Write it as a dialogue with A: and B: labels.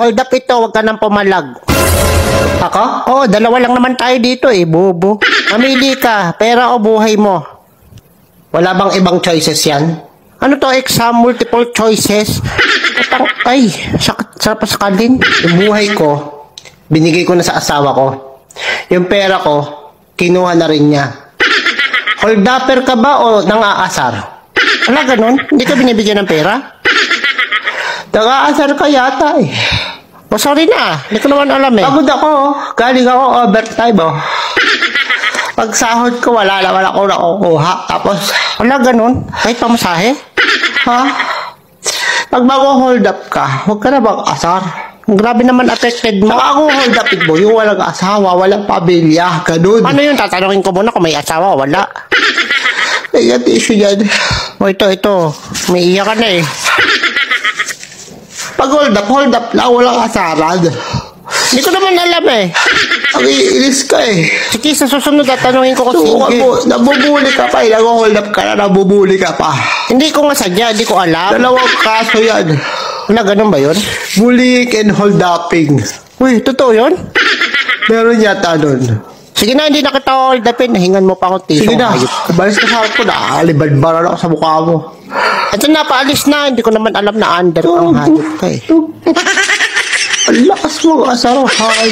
A: hold up ito, wag ka nang pumalag. Ako? Oo, dalawa lang naman tayo dito eh, bobo. Mamili ka, pera o buhay mo. Wala bang ibang choices yan? Ano to, exam, multiple choices? Ay, sarap sa kalin. Yung buhay ko, binigay ko na sa asawa ko. Yung pera ko, kinuha na rin niya. Hold upper ka ba o nang-aasar? Wala ganun? Hindi ka binibigyan ng pera? Nang-aasar ka yata eh. Oh, sorry na. Hindi ko naman alam eh. Pagod ako. Galing ako overtime oh. Pag sahod ko, wala ako nakukuha. Tapos, wala ganun. Kahit pamasahe. Ha? Pag mag-hold up ka, huwag ka na mag-asar. Grabe naman affected mo. Saka ako hold up mo, yung walang asawa, walang pamilya, ganun. Ano yun? Tatanungin ko muna kung may asawa o wala. May issue yan. O ito. May iyak ka na eh. Pag hold up lang, walang asaran. Hindi ko naman alam eh. Ang iinis ka eh. Sige, sa susunod tatanungin ko kasi. Nabubuli ka pa eh. Nag-hold up ka na, nabubuli ka pa. Hindi ko nga sadya, hindi ko alam. Dalawang kaso yan. Wala, ganun ba yun? Bullying and hold upping. Uy, totoo yun? Meron yata nun. Sige na, hindi na kita hold upin. Nahingan mo pa akong tisong. Sige na, balis ka sa harap ko na. Alibad-baran ako sa mukha mo. Ito na, paalis na. Hindi ko naman alam na under ang hayop ka eh. Ang lakas mo, asahan.